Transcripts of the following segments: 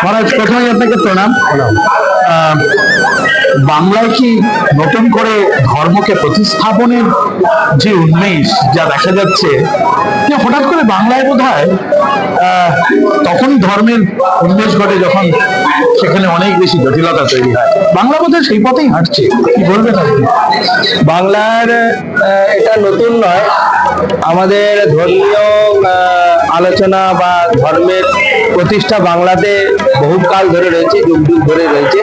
মহারাজ, প্রথমেই আপনাকে প্রণাম। বাংলায় কি নতুন করে ধর্মকে প্রতিস্থাপনের যে উন্মেষ যা দেখা যাচ্ছে, যে হঠাৎ করে বাংলায় বোধহয় তখনই ধর্মের উন্মেষ ঘটে যখন সেখানে অনেক বেশি জটিলতা তৈরি হয়। বাংলা বোধহয় সেই পথেই হাঁটছে, কি বলবেন আপনি? বাংলার এটা নতুন নয়, আমাদের ধর্মীয় আলোচনা বা ধর্মের প্রতিষ্ঠা বাংলাতে বহুকাল ধরে রয়েছে, যুগ যুগ ধরে রয়েছে।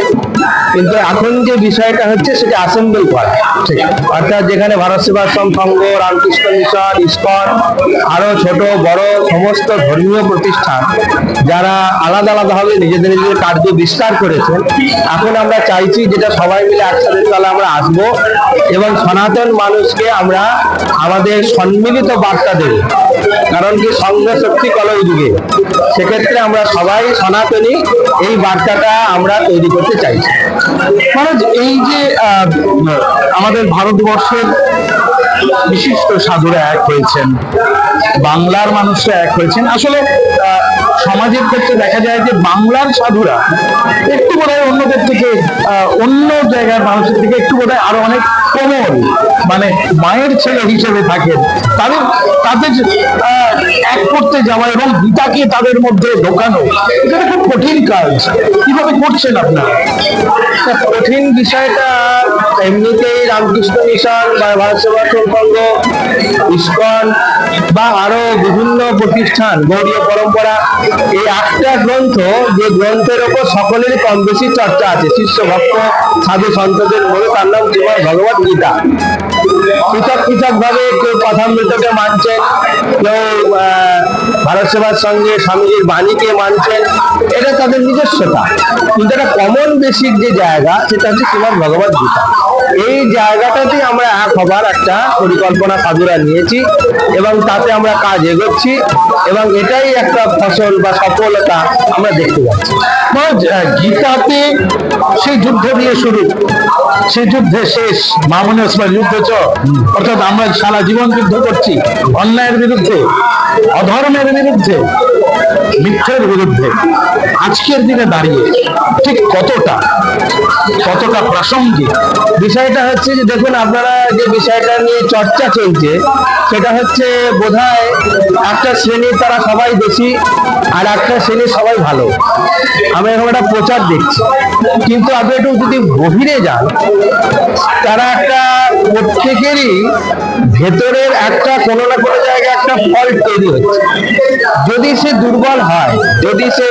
কিন্তু এখন যে বিষয়টা হচ্ছে সেটা অ্যাসেম্বল করা, অর্থাৎ যেখানে ভারত সেবাশ্রম সংঘ, রামকৃষ্ণ মিশন, ইসকন, আরো ছোট বড় সমস্ত ধর্মীয় প্রতিষ্ঠান যারা আলাদা আলাদাভাবে নিজেদের নিজেদের কার্য বিস্তার করেছেন, এখন আমরা চাইছি যেটা সবাই মিলে একসাথে তাহলে আমরা আসবো এবং সনাতন মানুষকে আমরা আমাদের সম্মিলিত বার্তা দেব। কারণ কি, সংঘ শক্তি কলহ যুগে, সেক্ষেত্রে আমরা সবাই সনাতনী এই বার্তাটা আমরা তৈরি করতে চাইছি। মহারাজ, এই যে আমাদের ভারতবর্ষের বিশিষ্ট সাধুরা এক হয়েছেন, বাংলার মানুষরা এক হয়েছেন, আসলে সমাজের ক্ষেত্রে দেখা যায় যে বাংলার সাধুরা একটু বোধহয় অন্যদের থেকে, অন্য জায়গার মানুষের থেকে একটু বোধহয় আরো অনেক কোমল, মানে মায়ের ছেলে হিসেবে থাকেন। তাদের এক করতে যাওয়া এবং গীতাকে তাদের মধ্যে ঢোকানো, এটা খুব কঠিন কাজ। কিভাবে করছেন আপনারা? কঠিন বিষয়টা এমনিতেই রামকৃষ্ণ মিশন বা ভারত সেবাশ্রম সংঘ, ইসকন বা আরো বিভিন্ন প্রতিষ্ঠান, গৌড়ীয় পরম্পরা, এই একটা গ্রন্থ, যে গ্রন্থের ওপর সকলেরই কম বেশি চর্চা আছে শিষ্য ভক্ত সাধু সন্তদের মধ্যে, তার নাম শ্রীমদ্ ভগবত গীতা। পৃথক পৃথক ভাবে কেউ কথামৃতকে মানছেন, কেউ ভারত সেবার সঙ্গে স্বামীজির বাণীকে মানছেন, এটা তাদের নিজস্বতা। কিন্তু একটা কমন বেসিক যে জায়গা, সেটা হচ্ছে শ্রীমদ্ ভগবত গীতা। এই জায়গাটাতে আমরা এক হবার একটা পরিকল্পনা সাধুরা নিয়েছি এবং তাতে আমরা কাজ এগোচ্ছি এবং এটাই একটা ফসল বা সফলতা আমরা দেখতে পাচ্ছি। গীতাতে সেই যুদ্ধ দিয়ে শুরু, সেই যুদ্ধে শেষ মামুনে ওসমান যুদ্ধ, অর্থাৎ আমরা সারা জীবন যুদ্ধ করছি অন্যায়ের বিরুদ্ধে, অধর্মের বিরুদ্ধে, মিথ্যের বিরুদ্ধে। আজকের দিনে দাঁড়িয়ে ঠিক কতটা প্রাসঙ্গিক? বিষয়টা হচ্ছে যে দেখুন, আপনারা যে বিষয়টা নিয়ে চর্চা চলছে সেটা হচ্ছে বোধহয় একটা শ্রেণীর তারা সবাই বেশি আর একটা শ্রেণীর সবাই ভালো, আমরা এখন একটা প্রচার দেখছি। কিন্তু আপনি একটু যদি গভীরে যান, তারা একটা প্রত্যেকেরই ভেতরের একটা কোনো না কোনো জায়গায় একটা ফল্ট তৈরি হচ্ছে। যদি সে দুর্বল হয়, যদি সে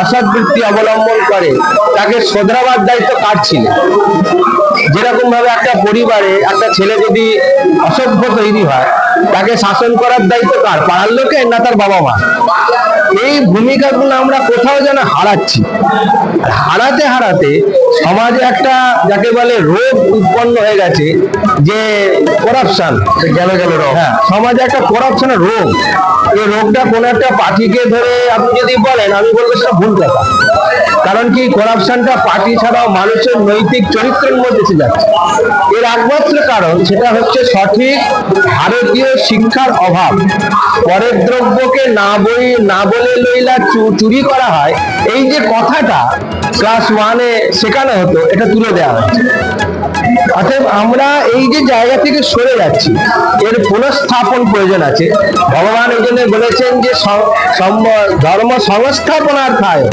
অসৎবৃত্তি অবলম্বন করে, তাকে শোধরাবার দায়িত্ব কার ছিল? যেরকম ভাবে একটা পরিবারে একটা ছেলে যদি অসভ্য তৈরি হয়, তাকে শাসন করার দায়িত্ব কার? পাড়ার লোকের না তার বাবা মা? এই ভূমিকাগুলো আমরা কোথাও যেন হারাচ্ছি। হারাতে হারাতে সমাজে একটা যাকে বলে রোগ উৎপন্ন হয়ে গেছে, যে করাপশন, হ্যাঁ, সমাজে একটা করাপশনের রোগ। এই রোগটা কোন একটা পার্টিকে ধরে আপনি যদি বলেন, আমি বলবো সেটা ভুল কথা। কারণ কি, করাপশনটা পার্টি ছাড়াও মানুষের নৈতিক চরিত্রের মধ্যে এসে যাচ্ছে। এর একমাত্র কারণ সেটা হচ্ছে সঠিক ভারতীয় শিক্ষার অভাব। পরের দ্রব্যকে না বলে লইলা চুরি করা হয়, এই যে কথাটা ক্লাস 1-এ শেখানো হতো, এটা তুলে দেওয়া হচ্ছে। অতএব আমরা এই যে জায়গা থেকে সরে যাচ্ছি, এর পুনঃস্থাপন প্রয়োজন আছে। ভগবান এই জন্য বলেছেন যে ধর্ম সংস্থাপনার্থায়,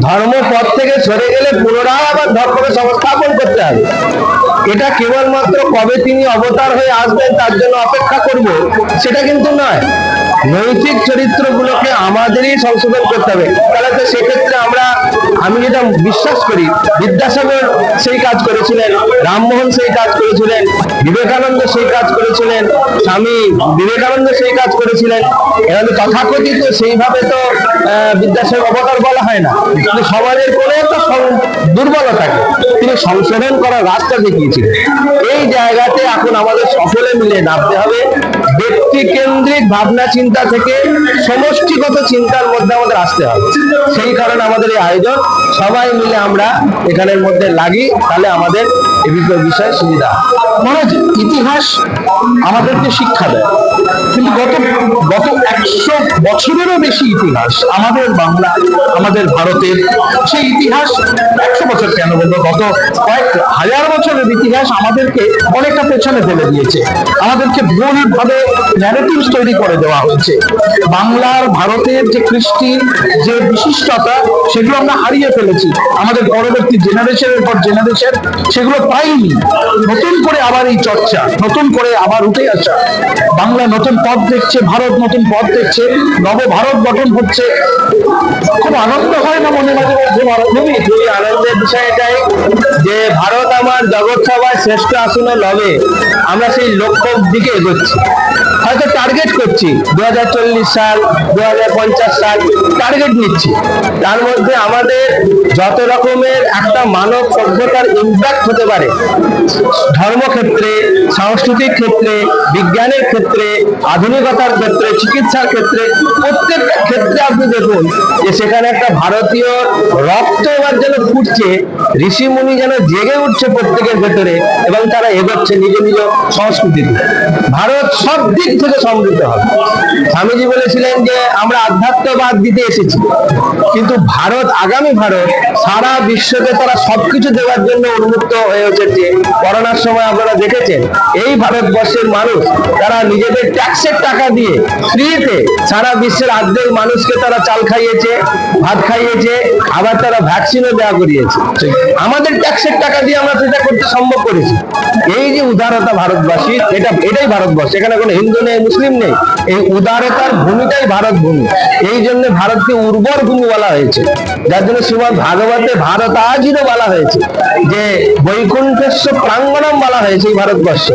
ধর্ম পথ থেকে সরে গেলে পুনরায় আবার ধর্মকে সংস্থাপন করতে হবে। এটা কেবলমাত্র কবে তিনি অবতার হয়ে আসবেন তার জন্য অপেক্ষা করব, সেটা কিন্তু নয়। নৈতিক চরিত্রগুলোকে আমাদেরই সংশোধন করতে হবে। তাহলে তো সেক্ষেত্রে আমি যেটা বিশ্বাস করি, বিদ্যাসাগর সেই কাজ করেছিলেন, রামমোহন সেই কাজ করেছিলেন, বিবেকানন্দ সেই কাজ করেছিলেন, স্বামী বিবেকানন্দ সেই কাজ করেছিলেন। এখানে তথাকথিত সেইভাবে তো বিদ্যাসাগর অবতার বলা হয় না, কিন্তু সমাজের কোনো একটা দুর্বলতাকে তিনি সংশোধন করার রাস্তা দেখিয়েছিলেন। এই জায়গাতে এখন আমাদের সকলে মিলে নামতে হবে। ব্যক্তি কেন্দ্রিক ভাবনা চিন্তা থেকে সমষ্টিগত চিন্তার মধ্যে আমাদের আসতে হবে। সেই কারণে আমাদের এই আয়োজন। সবাই মিলে আমরা এখানের মধ্যে লাগি, তাহলে আমাদের এই বিষয়ে সুবিধা। মহারাজ, ইতিহাস আমাদেরকে শিক্ষা দেয়, কিন্তু গত 100 বছরেরও বেশি ইতিহাস আমাদের বাংলা, আমাদের ভারতের, সেই ইতিহাস 100 বছর কেন বলবো, গত কয়েক হাজার বছরের ইতিহাস আমাদেরকে অনেকটা পেছনে ফেলে দিয়েছে। আমাদেরকে ভুলভাবে ন্যারেটিভস তৈরি করে দেওয়া হয়েছে। বাংলার, ভারতের যে কৃষ্টির যে বিশিষ্টতা, সেগুলো আমরা হারিয়ে ফেলেছি। আমাদের পরবর্তী জেনারেশনের পর জেনারেশন সেগুলো পাইনি। নতুন করে আবার এই চর্চা, নতুন করে আবার উঠে আসা, বাংলা নতুন পথ দেখছে, ভারত নতুন পথ দেখছে, নব ভারত গঠন হচ্ছে। খুব আনন্দ হয় না মনে মাঝে মধ্যে? খুবই আনন্দের বিষয় এটাই যে ভারত আমার জগৎ সভায় শ্রেষ্ঠ আসনে লবে, আমরা সেই লক্ষ্যের দিকে এগোচ্ছি। হয়তো টার্গেট করছি 2040 সাল, 2050 সাল টার্গেট নিচ্ছি। তার মধ্যে আমাদের যত রকমের একটা মানব সভ্যতার ইম্প্যাক্ট হতে পারে, ধর্মক্ষেত্রে, সাংস্কৃতিক ক্ষেত্রে, বিজ্ঞানের ক্ষেত্রে, আধুনিকতার ক্ষেত্রে, চিকিৎসার ক্ষেত্রে, প্রত্যেকটা ক্ষেত্রে আপনি দেখুন যে সেখানে একটা ভারতীয় রক্ত এবার যেন ফুটছে, ঋষিমুনি যেন জেগে উঠছে প্রত্যেকের ভেতরে, এবং তারা এগোচ্ছে নিজ নিজ সংস্কৃতিতে। ভারত সব দিক থেকে সমৃদ্ধ হবে। স্বামীজি বলেছিলেন যে আমরা আধ্যাত্মবাদ দিতে এসেছি, কিন্তু ভারত, আগামী ভারত সারা বিশ্বকে তারা সবকিছু দেওয়ার জন্য উন্মুক্ত হয়ে উঠেছে। করোনার সময় আপনারা দেখেছেন এই ভারতবর্ষের মানুষ তারা নিজেদের ট্যাক্সের টাকা দিয়ে ফ্রিতে সারা বিশ্বের অর্ধেক মানুষকে তারা চাল খাইয়েছে, ভাত খাইয়েছে, আবার তারা ভ্যাকসিনও দেওয়া করিয়েছে। আমাদের ট্যাক্সের টাকা দিয়ে আমরা সেটা করতে সম্ভব করেছি। এই যে উদারতা ভারতবাসী, এটাই ভারতবর্ষ। এখানে কোনো হিন্দু নেই, মুসলিম নেই। এই উদারতার ভূমিটাই ভারত ভূমি। এই জন্য ভারতকে উর্বর ভূমি বলা হয়েছে, যার জন্য শ্রীমদ্ ভাগবতে ভারত আজিরও বলা হয়েছে যে বৈকুণ্ঠস্য প্রাঙ্গণম বলা হয়েছে এই ভারতবর্ষ।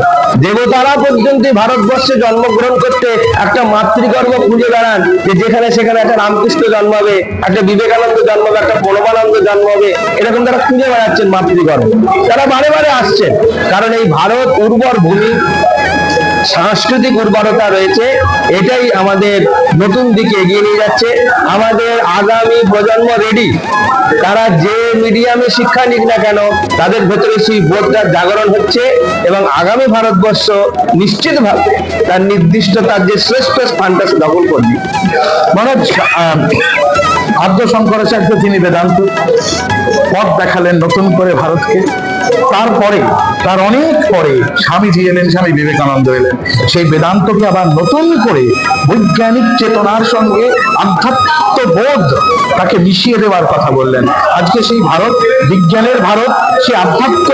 দেবতারা পর্যন্ত ভারতবর্ষে জন্মগ্রহণ করতে একটা মাতৃগর্ভ খুঁজে বেড়ান, যে যেখানে সেখানে একটা রামকৃষ্ণ জন্মাবে, একটা বিবেকানন্দ জন্মাবে, একটা পরমানন্দ জন্মাবে, এরকম তারা খুঁজে বেড়াচ্ছেন মাতৃগর্ভ। তারা বারে বারে আসছেন, কারণ এই ভারত উর্বর ভূমি, সাংস্কৃতিক উর্বরতা রয়েছে। এটাই আমাদের নতুন দিকে এগিয়ে নিয়ে যাচ্ছে। আমাদের আগামী প্রজন্ম রেডি, তারা যে মিডিয়ামে শিক্ষা নিক না কেন তাদের ভেতরে সেই বোধটার জাগরণ হচ্ছে, এবং আগামী ভারতবর্ষ নিশ্চিতভাবে তার নির্দিষ্ট, তার যে শ্রেষ্ঠ স্থানটা দখল করবে। মহারাজ, আদ্য শঙ্করাচার্য তিনি বেদান্ত পথ দেখালেন নতুন করে ভারতকে। তারপরে, তার অনেক পরে স্বামীজি এলেন, স্বামী বিবেকানন্দ এলেন। সেই বেদান্তকে আবার নতুন করে বৈজ্ঞানিক চেতনার সঙ্গে আধ্যাত্মবোধ তাকে মিশিয়ে দেওয়ার কথা বললেন। আজকে সেই ভারত, বিজ্ঞানের ভারত, সে আধ্যাত্ম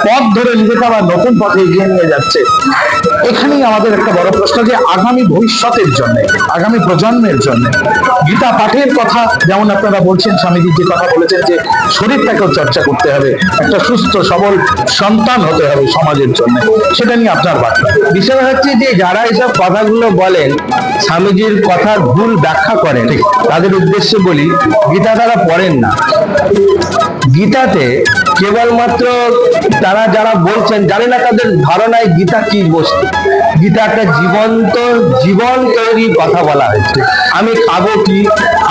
পথ ধরে নিজেকে আবার নতুন পথে এগিয়ে নিয়ে যাচ্ছে। এখানেই আমাদের একটা বড় প্রশ্ন, যে আগামী ভবিষ্যতের জন্য, আগামী প্রজন্মের জন্য গীতা পাঠের কথা যেমন আপনারা বলছেন, স্বামীজি যে কথা বলেছেন যে শরীরটাকেও চর্চা করতে হবে, একটা সুস্থ সবল সন্তান হতে হবে সমাজের জন্য, সেটা নিয়ে আপনার বার্তা। বিষয় হচ্ছে যে যারা এসব কথাগুলো বলেন, স্বামীজির কথার ভুল ব্যাখ্যা করেন, তাদের উদ্দেশ্যে বলি গীতা তারা পড়েন না। গীতাতে কেবলমাত্র তারা যারা বলছেন, জানে না তাদের ধারণায় গীতা কি বস্তু। গীতা একটা জীবন্ত জীবন তৈরির কথা বলা হয়েছে। আমি খাবো কি,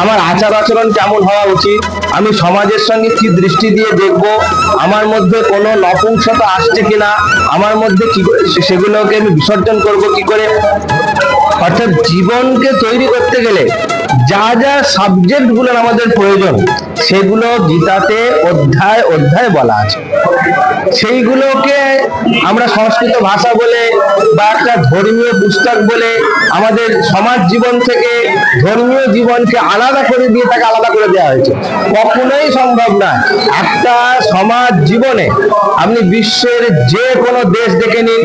আমার আচার আচরণ কেমন হওয়া উচিত, আমি সমাজের সঙ্গে কি দৃষ্টি দিয়ে দেখব, আমার মধ্যে কোনো নপুংসতা আসছে কিনা, আমার মধ্যে কি করে সেগুলোকে আমি বিসর্জন করব কি করে। অর্থাৎ জীবনকে তৈরি করতে গেলে যা যা সাবজেক্ট গুলো আমাদের প্রয়োজন, সেগুলো গীতাতে অধ্যায় অধ্যায় বলা আছে। সেইগুলোকে আমরা সংস্কৃত ভাষা বলে বা একটা ধর্মীয় পুস্তক বলে আমাদের সমাজ জীবন থেকে ধর্মীয় জীবনকে আলাদা করে দিয়ে তাকে আলাদা করে দেওয়া হয়েছে। কখনোই সম্ভব নয়। একটা সমাজ জীবনে আপনি বিশ্বের যে কোনো দেশ দেখে নিন,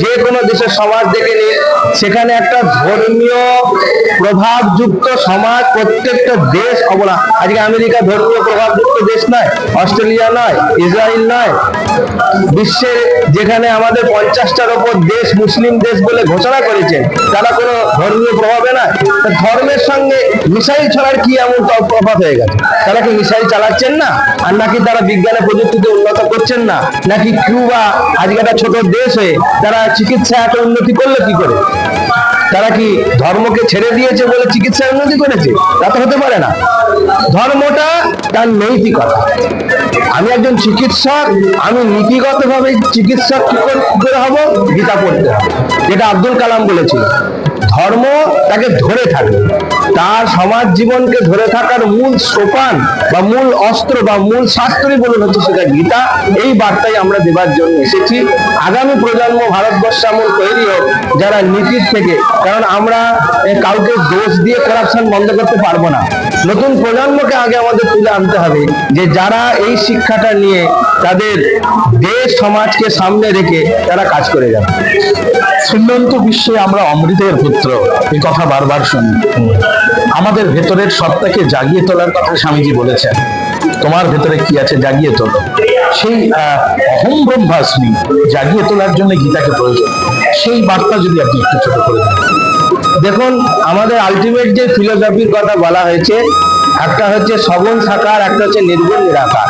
যে কোনো দেশের সমাজ দেখে নিন, সেখানে একটা ধর্মীয় প্রভাবযুক্ত সমাজ প্রত্যেকটা দেশ অবলা। আজকে আমেরিকা ধর্মীয় প্রভাবযুক্ত দেশ নয়, অস্ট্রেলিয়া নয়, ইসরায়েল নয়। বিশ্বের যেখানে আমাদের 50টার ওপর দেশ মুসলিম দেশ বলে ঘোষণা করেছেন, তারা কোনো ধর্মীয় প্রভাবে নয়। ধর্মের সঙ্গে মিসাইল ছড়ার কি এমন প্রভাব হয়ে গেছে? তারা কি মিসাইল চালাচ্ছেন না? আর নাকি তারা বিজ্ঞানে প্রযুক্তিতে উন্নত করছেন না? নাকি কিউবা আজকে একটা ছোট দেশ হয়ে তারা চিকিৎসা এত উন্নতি করলো কি করে? তারা কি ধর্মকে ছেড়ে দিয়েছে বলে চিকিৎসার উন্নতি করেছে? তা তো হতে পারে না। ধর্মটা তার নৈতিকতা। আমি একজন চিকিৎসক, আমি নীতিগতভাবে চিকিৎসক কি করে হব? গীতা পড়তে হবে, যেটা আব্দুল কালাম বলেছিল। ধর্ম তাকে ধরে থাকে, তার সমাজ জীবনকে ধরে থাকার মূল সোপান বা মূল অস্ত্র বা মূল শাস্ত্রই বলুন হচ্ছে সেটা গীতা। এই বার্তাই আমরা দেবার জন্য এসেছি। আগামী প্রজন্ম ভারতবর্ষ এমন তৈরি হোক যারা নীতির থেকে, কারণ আমরা কাউকে দোষ দিয়ে করাপশন বন্ধ করতে পারবো না। নতুন প্রজন্মকে আগে আমাদের তুলে আনতে হবে যে যারা এই শিক্ষাটা নিয়ে তাদের দেশ সমাজকে সামনে রেখে তারা কাজ করে যাবে। শ্রীমন্ত বিশ্বে আমরা অমৃতের পুত্র, এই কথা বারবার শুনি। আমাদের ভেতরের সত্তাকে জাগিয়ে তোলার কথা স্বামীজি বলেছেন, তোমার ভেতরে কি আছে জাগিয়ে তোলো। সেই অহম ব্রহ্মাস্মি জাগিয়ে তোলার জন্য গীতাকে প্রয়োজন। সেই বার্তা যদি আপনি একটু ছোট করে দেন। দেখুন, আমাদের আলটিমেট যে ফিলোসফির কথা বলা হয়েছে, একটা হচ্ছে সগুণ সাকার, একটা হচ্ছে নির্গুণ নিরাকার।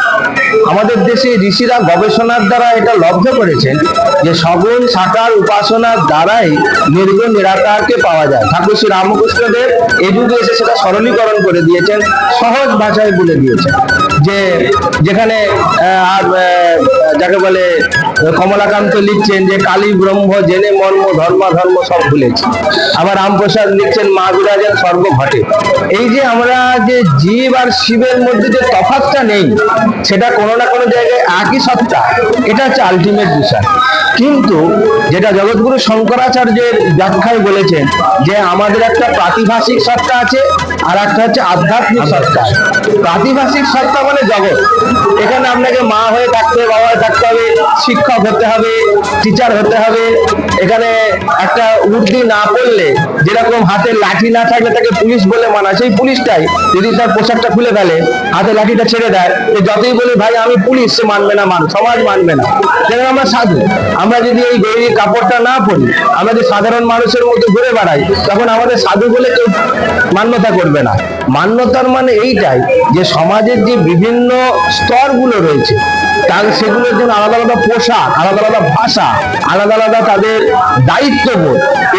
আমাদের দেশে ঋষিরা গবেষণার দ্বারা এটা লব্ধ করেছেন যে সগুণ সাকার উপাসনার দ্বারাই নির্গুণ নিরাকারকে পাওয়া যায়। ঠাকুর শ্রী রামকৃষ্ণদেব এই যুগে এসে সেটা সরলীকরণ করে দিয়েছেন, সহজ ভাষায় বলে দিয়েছেন। যে যেখানে যাকে বলে কমলাকান্ত লিখছেন যে কালী ব্রহ্ম জেনে মর্ম ধর্ম সব ভুলেছি। আবার রামপ্রসাদ লিখছেন মা বিরাজেন স্বর্গ ঘটে। এই যে আমরা যে জীব আর শিবের মধ্যে যে তফাৎটা নেই, সেটা কোনো না কোনো জায়গায় একই সত্তা, এটা হচ্ছে আলটিমেট বিষয়। কিন্তু যেটা জগৎগুরু শঙ্করাচার্যের ব্যাখ্যায় বলেছেন যে আমাদের একটা প্রাতিভাসিক সত্তা আছে আর একটা হচ্ছে আধ্যাত্মিক সত্তা। প্রাতিভাসিক সত্তা মানে জগৎ, এখানে আপনাকে মা হয়ে থাকতে হবে, বাবা হয়ে থাকতে হবে, শিক্ষক হতে হবে, টিচার হতে হবে। এখানে একটা উর্দি না পড়লে, যেরকম হাতে লাঠি না থাকলে তাকে পুলিশ বলে মানা, সেই পুলিশটাই যদি তার পোশাকটা খুলে ফেলে, হাতে লাঠিটা ছেড়ে দেয়, যতই বলে ভাই আমি পুলিশ, সে মানবে না, সমাজ মানবে না। যেমন আমরা সাধু, আমরা যদি এই গৌরী কাপড়টা না পরি, আমরা যদি সাধারণ মানুষের মধ্যে ঘুরে বেড়াই, তখন আমাদের সাধু বলে কেউ মান্যতা করবে না। মান্যতার মানে এইটাই যে সমাজের যে বিভিন্ন স্তরগুলো রয়েছে, তার সেগুলোর জন্য আলাদা আলাদা পোশাক, আলাদা আলাদা ভাষা, আলাদা আলাদা তাদের দায়িত্ববোধ,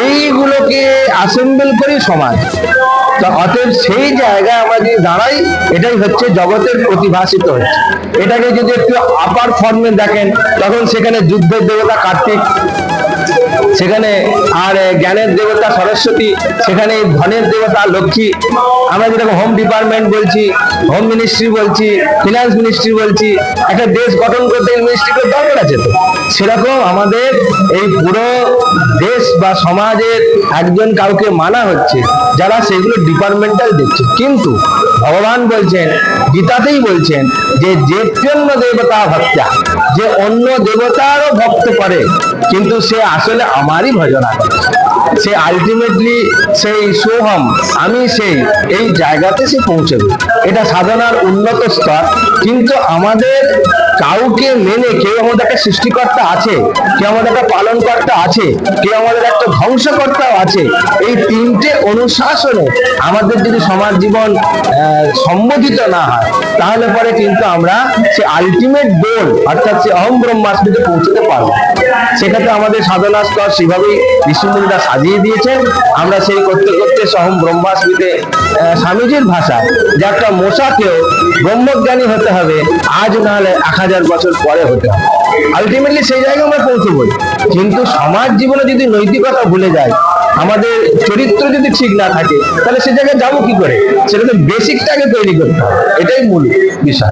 এইগুলোকে অ্যাসেম্বল করি সমাজ। তো অতএব সেই জায়গায় আমরা যদি দাঁড়াই, এটাই হচ্ছে জগতের প্রতিভাসিত হচ্ছে। এটাকে যদি একটু আপার ফর্মে দেখেন, তখন সেখানে যুদ্ধের দেবতা কার্তিক, সেখানে আর জ্ঞানের দেবতা সরস্বতী, সেখানে ধনের দেবতা লক্ষ্মী। আমরা যেরকম হোম ডিপার্টমেন্ট বলছি, হোম মিনিস্ট্রি বলছি, ফিনান্স মিনিস্ট্রি বলছি, একটা দেশ গঠন করতে মিনিস্ট্রির দরকার আছে। তো সেরকম আমাদের এই পুরো দেশ বা সমাজের একজন কাউকে মানা হচ্ছে যারা সেগুলো ডিপার্টমেন্টাল দেখছে। কিন্তু ভগবান বলছেন, গীতাতেই বলছেন যে যেপ্যন্য দেবতা ভক্তা, যে অন্য দেবতারও ভক্ত করে কিন্তু সে আসলে আমারই ভজনা করে, সে আলটিমেটলি সেই সোহম, আমি সেই, এই জায়গাতে সে পৌঁছবে। এটা সাধনার উন্নত স্তর। কিন্তু আমাদের কাউকে মেনে, কেউ আমাদের একটা সৃষ্টিকর্তা আছে, কেউ আমাদের একটা পালনকর্তা আছে, কেউ আমাদের একটা ধ্বংসকর্তাও আছে। এই তিনটে অনুশাসনে আমাদের যদি সমাজ জীবন সম্বোধিত না হয়, তাহলে পরে কিন্তু আমরা সে আলটিমেট গোল অর্থাৎ সে অহম ব্রহ্মাস্মিতে পৌঁছতে পারবো। সেক্ষেত্রে আমাদের সাধনা স্তর সেভাবেই ঋষিমুনিরা সাজিয়ে দিয়েছেন। আমরা সেই করতে করতে অহম ব্রহ্মাস্মিতে স্বামীজির ভাষায় যে একটা মশাকেও ব্রহ্মজ্ঞানী হতে হবে, আজ না হলে 1000 বছর পরে হতে হবে। আলটিমেটলি সেই জায়গায় আমরা পৌঁছবো। কিন্তু সমাজ জীবনে যদি নৈতিকতা ভুলে যায়, আমাদের চরিত্র যদি ঠিক না থাকে, তাহলে সে জায়গায় যাবো কি করে? সেটা তো বেসিকটাকে তৈরি করতে হবে, এটাই মূল বিষয়।